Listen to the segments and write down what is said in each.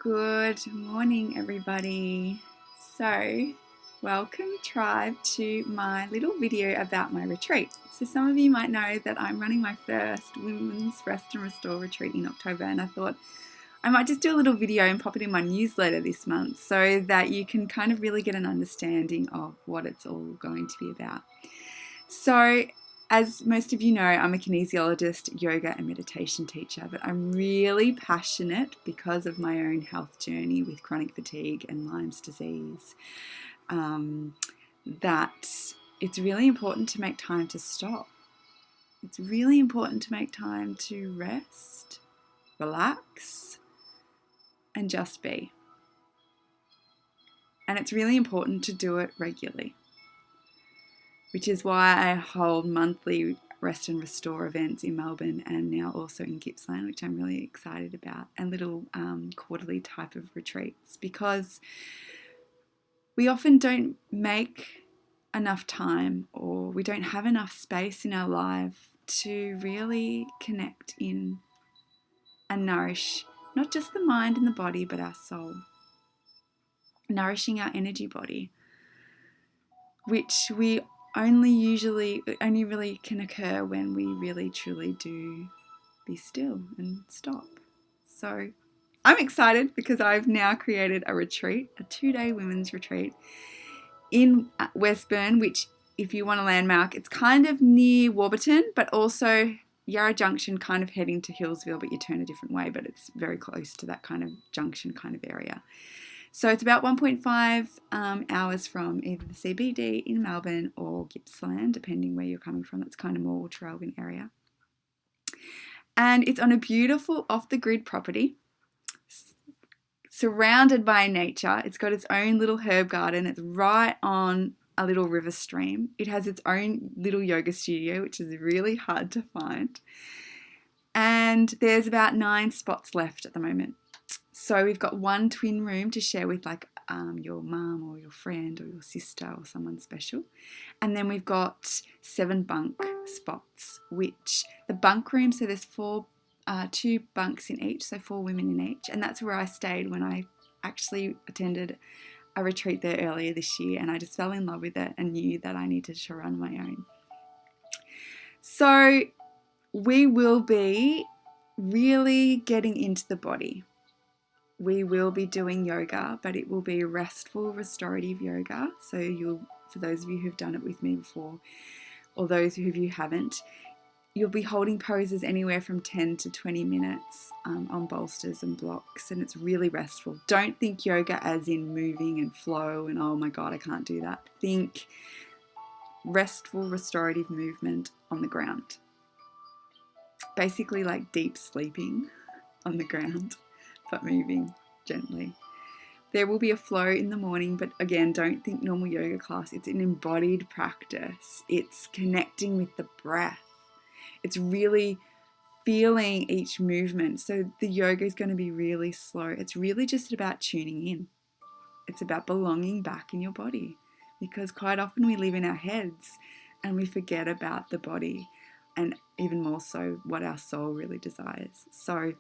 Good morning, everybody. So, welcome, tribe, to my little video about my retreat. So, some of you might know that I'm running my first Women's Rest and Restore retreat in October, and I thought I might just do a little video and pop it in my newsletter this month so that you can kind of really get an understanding of what it's all going to be about. So, as most of you know, I'm a kinesiologist, yoga and meditation teacher, but I'm really passionate because of my own health journey with chronic fatigue and Lyme's disease, that it's really important to make time to stop. It's really important to make time to rest, relax, and just be. And it's really important to do it regularly, which is why I hold monthly rest and restore events in Melbourne and now also in Gippsland, which I'm really excited about, and little quarterly type of retreats, because we often don't make enough time or we don't have enough space in our life to really connect in and nourish not just the mind and the body, but our soul, nourishing our energy body, which we only really can occur when we really truly do be still and stop. So I'm excited because I've now created a retreat, a 2-day women's retreat in Wesburn, which, if you want a landmark, it's kind of near Warburton, but also Yarra Junction, kind of heading to Hillsville, but you turn a different way, but it's very close to that kind of junction kind of area. So it's about 1.5 hours from either the CBD in Melbourne or Gippsland, depending where you're coming from. That's kind of more Traralgon area. And it's on a beautiful off-the-grid property, surrounded by nature. It's got its own little herb garden. It's right on a little river stream. It has its own little yoga studio, which is really hard to find. And there's about 9 spots left at the moment. So we've got one twin room to share with your mum or your friend or your sister or someone special. And then we've got 7 bunk spots, which the bunk room, so there's 2 bunks in each, so 4 women in each. And that's where I stayed when I actually attended a retreat there earlier this year. And I just fell in love with it and knew that I needed to run my own. So we will be really getting into the body. We will be doing yoga, but it will be restful, restorative yoga. So for those of you who've done it with me before, or those of you who haven't, you'll be holding poses anywhere from 10 to 20 minutes on bolsters and blocks, and it's really restful. Don't think yoga as in moving and flow and, oh my God, I can't do that. Think restful, restorative movement on the ground. Basically like deep sleeping on the ground, but moving gently. There will be a flow in the morning, but again, don't think normal yoga class. It's an embodied practice. It's connecting with the breath. It's really feeling each movement. So the yoga is going to be really slow. It's really just about tuning in. It's about belonging back in your body, because quite often we live in our heads and we forget about the body, and even more so what our soul really desires. So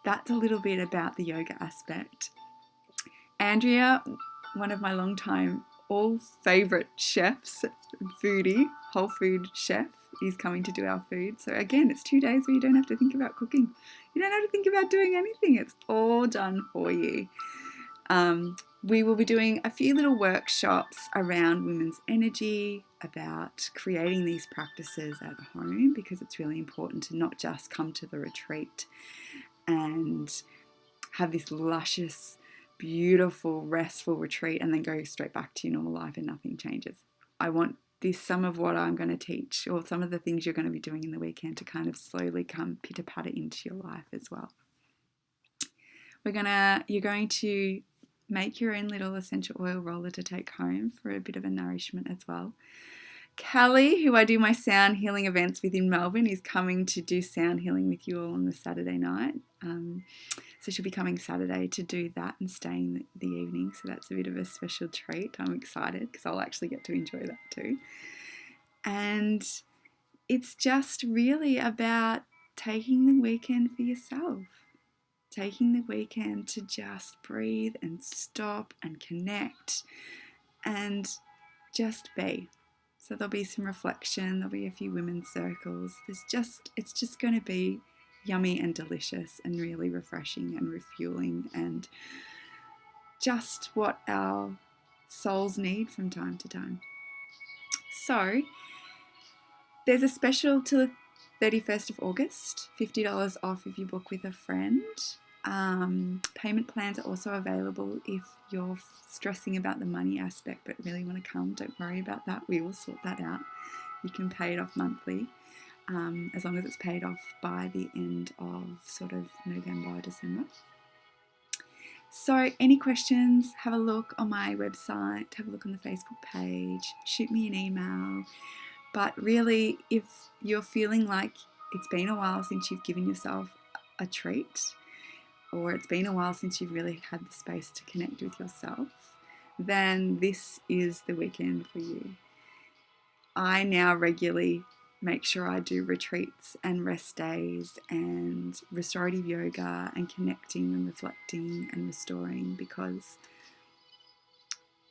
that's a little bit about the yoga aspect. Andrea, one of my longtime all favourite chefs, foodie, whole food chef, is coming to do our food. So again, it's 2 days where you don't have to think about cooking. You don't have to think about doing anything. It's all done for you. We will be doing a few little workshops around women's energy, about creating these practices at home, because it's really important to not just come to the retreat and have this luscious, beautiful, restful retreat and then go straight back to your normal life and nothing changes. I want some of what I'm going to teach, or some of the things you're going to be doing in the weekend, to kind of slowly come pitter-patter into your life as well. You're going to make your own little essential oil roller to take home for a bit of a nourishment as well. Callie, who I do my sound healing events with in Melbourne, is coming to do sound healing with you all on the Saturday night. So she'll be coming Saturday to do that and staying the evening. So that's a bit of a special treat. I'm excited because I'll actually get to enjoy that too. And it's just really about taking the weekend for yourself. taking the weekend to just breathe and stop and connect and just be. So there'll be some reflection, there'll be a few women's circles. It's just going to be yummy and delicious and really refreshing and refueling and just what our souls need from time to time. So there's a special till the 31st of August, $50 off if you book with a friend. Payment plans are also available if you're stressing about the money aspect but really want to come. Don't worry about that. We will sort that out. You can pay it off monthly, as long as it's paid off by the end of sort of November, December. So any questions, have a look on my website, have a look on the Facebook page, shoot me an email. But really, if you're feeling like it's been a while since you've given yourself a treat, or it's been a while since you've really had the space to connect with yourself, then this is the weekend for you. I now regularly make sure I do retreats and rest days and restorative yoga and connecting and reflecting and restoring, because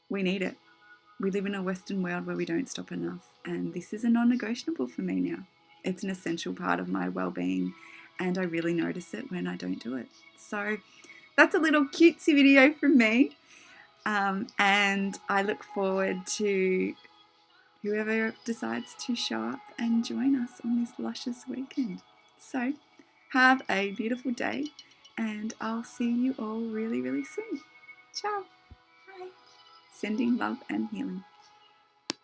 we need it. We live in a Western world where we don't stop enough, and this is a non-negotiable for me now. It's an essential part of my well-being, and I really notice it when I don't do it. So that's a little cutesy video from me, and I look forward to whoever decides to show up and join us on this luscious weekend. So have a beautiful day, and I'll see you all really, really soon. Ciao. Bye. Sending love and healing.